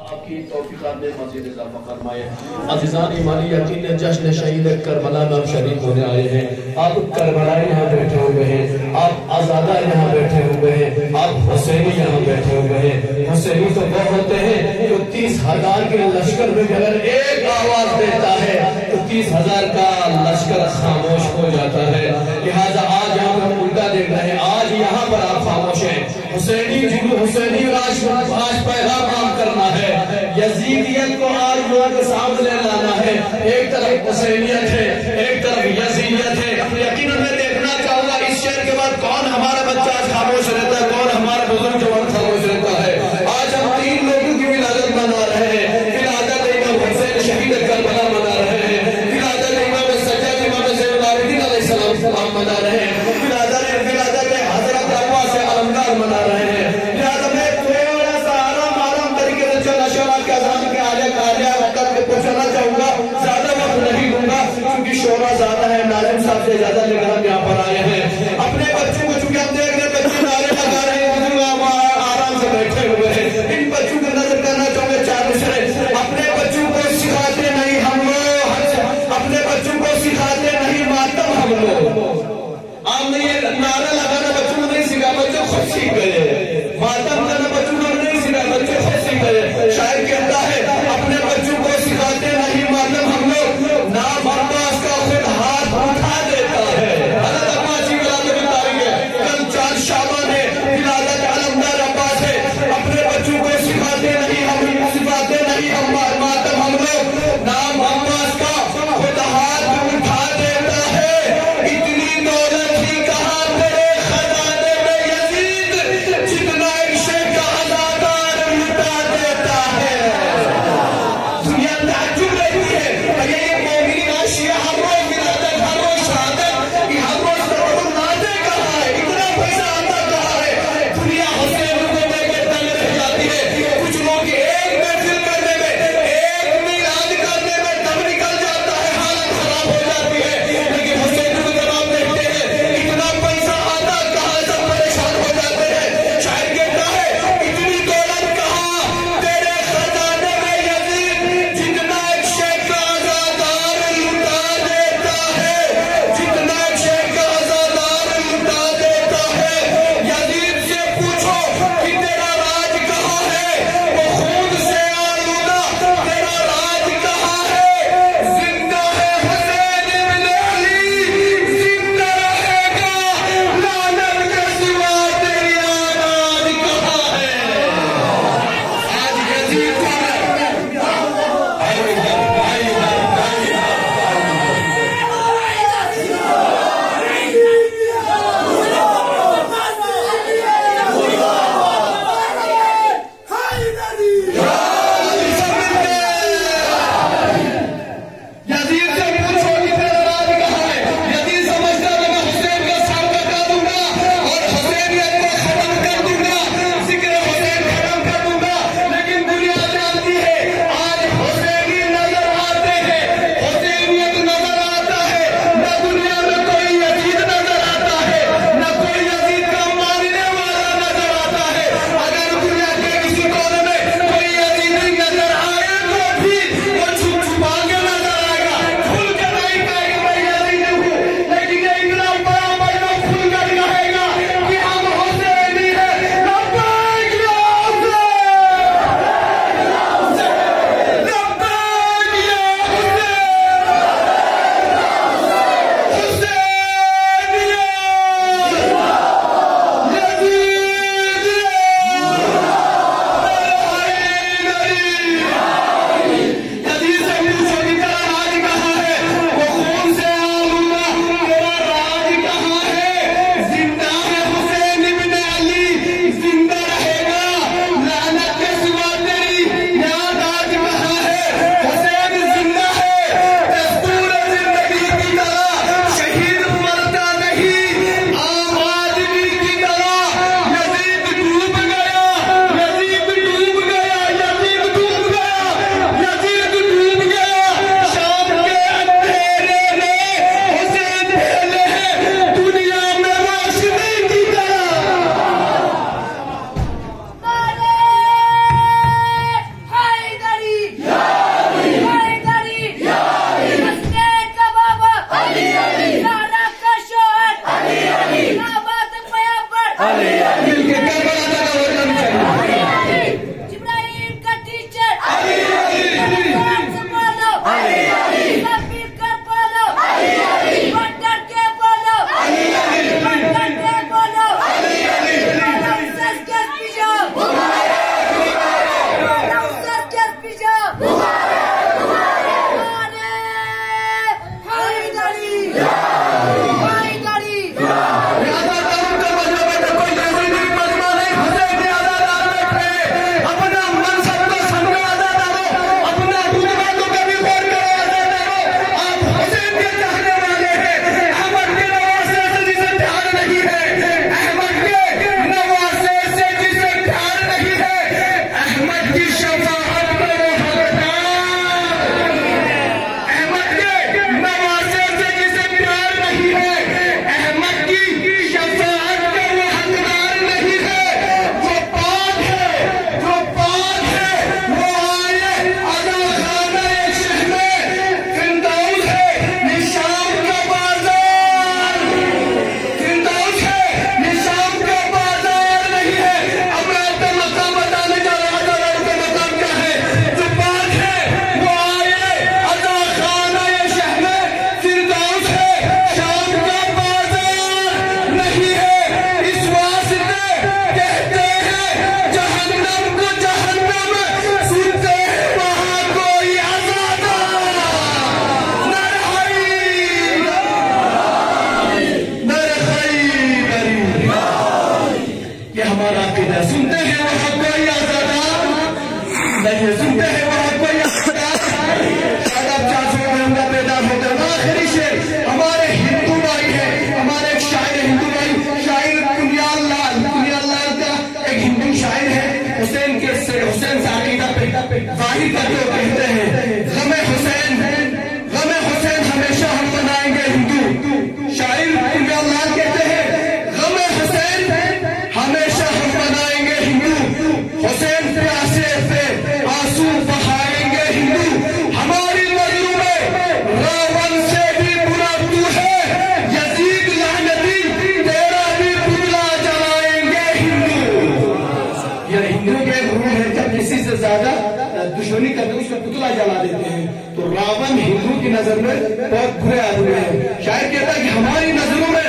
آپ کی توفیقات میں مزید اضافہ فرمائے۔ عزیزان ایمانی یقین جشن شہید کربلا میں آپ شریک ہونے آئے ہیں۔ آپ کربلا یہاں بیٹھے ہوئے ہیں، آپ آزادہ یہاں بیٹھے ہوئے ہیں، آپ حسینی یہاں بیٹھے ہوئے ہیں۔ حسینی تو وہ ہوتے ہیں جو 30,000 کے لشکر میں اگر ایک آواز دیتا ہے تو 30,000 کا لشکر خاموش ہو جاتا ہے۔ لہٰذا آج یہاں پر الٹا دیکھ رہے ہیں، آج یہاں پر آپ خاموش ہیں۔ حسینی جنو حسینی آج پیغام عام کرنا ہے، یزیدیت کو آج لوگوں کے سامنے لانا ہے۔ ایک طرف حسینیت ہے، ایک طرف یزیدیت ہے۔ یقیناً میں دیکھنا چاہوں گا اس شعر کے بعد کون ہمارا بچہ آج خاموش رہتا ہے، کون ہمارا بزرگ جوان خاموش رہتا ہے۔ آج ہم 3 لوگوں کی ولادت منا رہے ہیں۔ ولادت امام حسین شہید کربلا منا رہے ہیں، ولادت امام سجاد امام زین العابدین علیہ السلام منا رہے ہیں، ولادت حضرت عباس علمدار منا رہے ہیں۔ لہذا میں تھوڑا سا آرام طریقے سے چلا شعراء کے اذان کے آلیہ وقت پہ پہنچانا چاہوں گا، زیادہ وقت نہیں دوں گا کیونکہ شعراء زیادہ ہے، ناظم صاحب سے زیادہ لے کر ہم یہاں پر آئے ہیں۔ اپنے بچوں کو چونکہ ہم دیکھ رہے ہیں بچے نعرے لگا رہے ہیں، بزرگ آرام سے بیٹھے ہوئے ہیں، ان بچوں کو نظر کرنا چاہوں گے 4 مصرے۔ اپنے بچوں کو سکھاتے نہیں ہم لوگ، اپنے بچوں کو سکھاتے نہیں ماتم ہم لوگ۔ ہم نے یہ نعرہ لگانا بچوں کو نہیں سکھا، بچے خود سیکھ گئے۔ ماتم کرنا بچوں کو نہیں سکھا، بچے خود سیکھ گئے۔ شاعر کہتا ہے اپنے بچوں کو سکھاتے نہیں ماتم ہم لوگ، نام عباس کا خود ہاتھ اٹھا دیتا ہے۔ حضرت عباس کی ولادت کی تاریخ ہے، کل 4 شعبان ہے، ولادت علمدار عباس ہے۔ اپنے بچوں کو سکھاتے نہیں ہم ماتم ہم لوگ، نام عباس کا خود ہاتھ اٹھا دیتا ہے۔ اتنی دولت ہی کہاں تیرے خزانے میں یزید، جتنا ایک شیخ کا عزادار لٹا دیتا ہے۔ دنیا تعجب رہتی ہے کہ یہ مومنین عاشیہ ہر روز ولادت، ہر روز شہادت، یہ ہر روز تقرب ناتے کہاں ہے، اتنا پیسہ آتا کہاں ہے۔ دنیا حسین کو لے کے تنگ رہ جاتی ہے۔ کچھ لوگ ایک محفل کرنے میں، ایک میلاد کرنے میں دم نکل جاتا ہے، حالت خراب ہو جاتی ہے، لیکن حسین کو جب آپ دیکھتے ہیں اتنا پیسہ آتا کہاں، سب پریشان ہو جاتے ہیں۔ شاعر کہتا ہے اتنی دولت کہاں تیرے خزانے میں یزید، جتنا ایک شیخ کا عزادار لٹا دیتا ہے، جتنا ایک شیخ کا عزادار لٹا دیتا ہے۔ یزید سے پوچھو کہ تیرا راج کہاں ہے، وہ خون سے آلودہ تیرا راج کہاں ہے۔ زندہ ہے حسین ابن علی، زندہ رہے گا، لعنت کے سوا تیری آواز کہاں ہے۔ آج یزید کا یزید سے پوچھو کہ تیرا راج کہاں ہے۔ یزید سمجھتا ہے میں حسین کا سر کٹا دوں گا اور حسینیت کو ختم کر دوں گا، ذکر حسین ختم کر دوں گا، لیکن دنیا جانتی ہے آج حسینی نظر آتے ہیں، حسینیت نظر آتا ہے، نہ دنیا میں کوئی یزید نظر آتا ہے، نہ کوئی یزید کا ماننے والا نظر آتا ہے۔ اگر دنیا کے کسی کونے میں کوئی یزید سنتے ہیں وہاں کوئی شاید آپ 400 میں ہوں گا پیدا ہوتا ہے. آخری شعر ہمارے ہندو بھائی ہیں, ہمارے ایک شاعر ہندو بھائی, شاعر کنیال لال کا ایک ہندو شاعر ہے, حسین سے عقیدہ ظاہر کر کے کہتے ہیں غم حسین ہمیشہ ہم منائیں گے ہندو. شاعر کنیال لال کہتے ہیں غم حسین ہمیشہ ہم منائیں گے ہندو, حسین پیاسے پہ آنسو بہائیں گے ہندو. ہماری نظروں میں راون سے بھی برا تو ہے, یزید لعنتی تیرا بھی پتلا جلائیں گے ہندو. یہ ہندو کے روح ہے, جب کسی سے زیادہ دشمنی کرتے ہیں اس کا پتلا جلا دیتے ہیں. تو راون ہندو کی نظر میں بہت برے آدمی ہے. شاید کہتا ہے کہ ہماری نظروں میں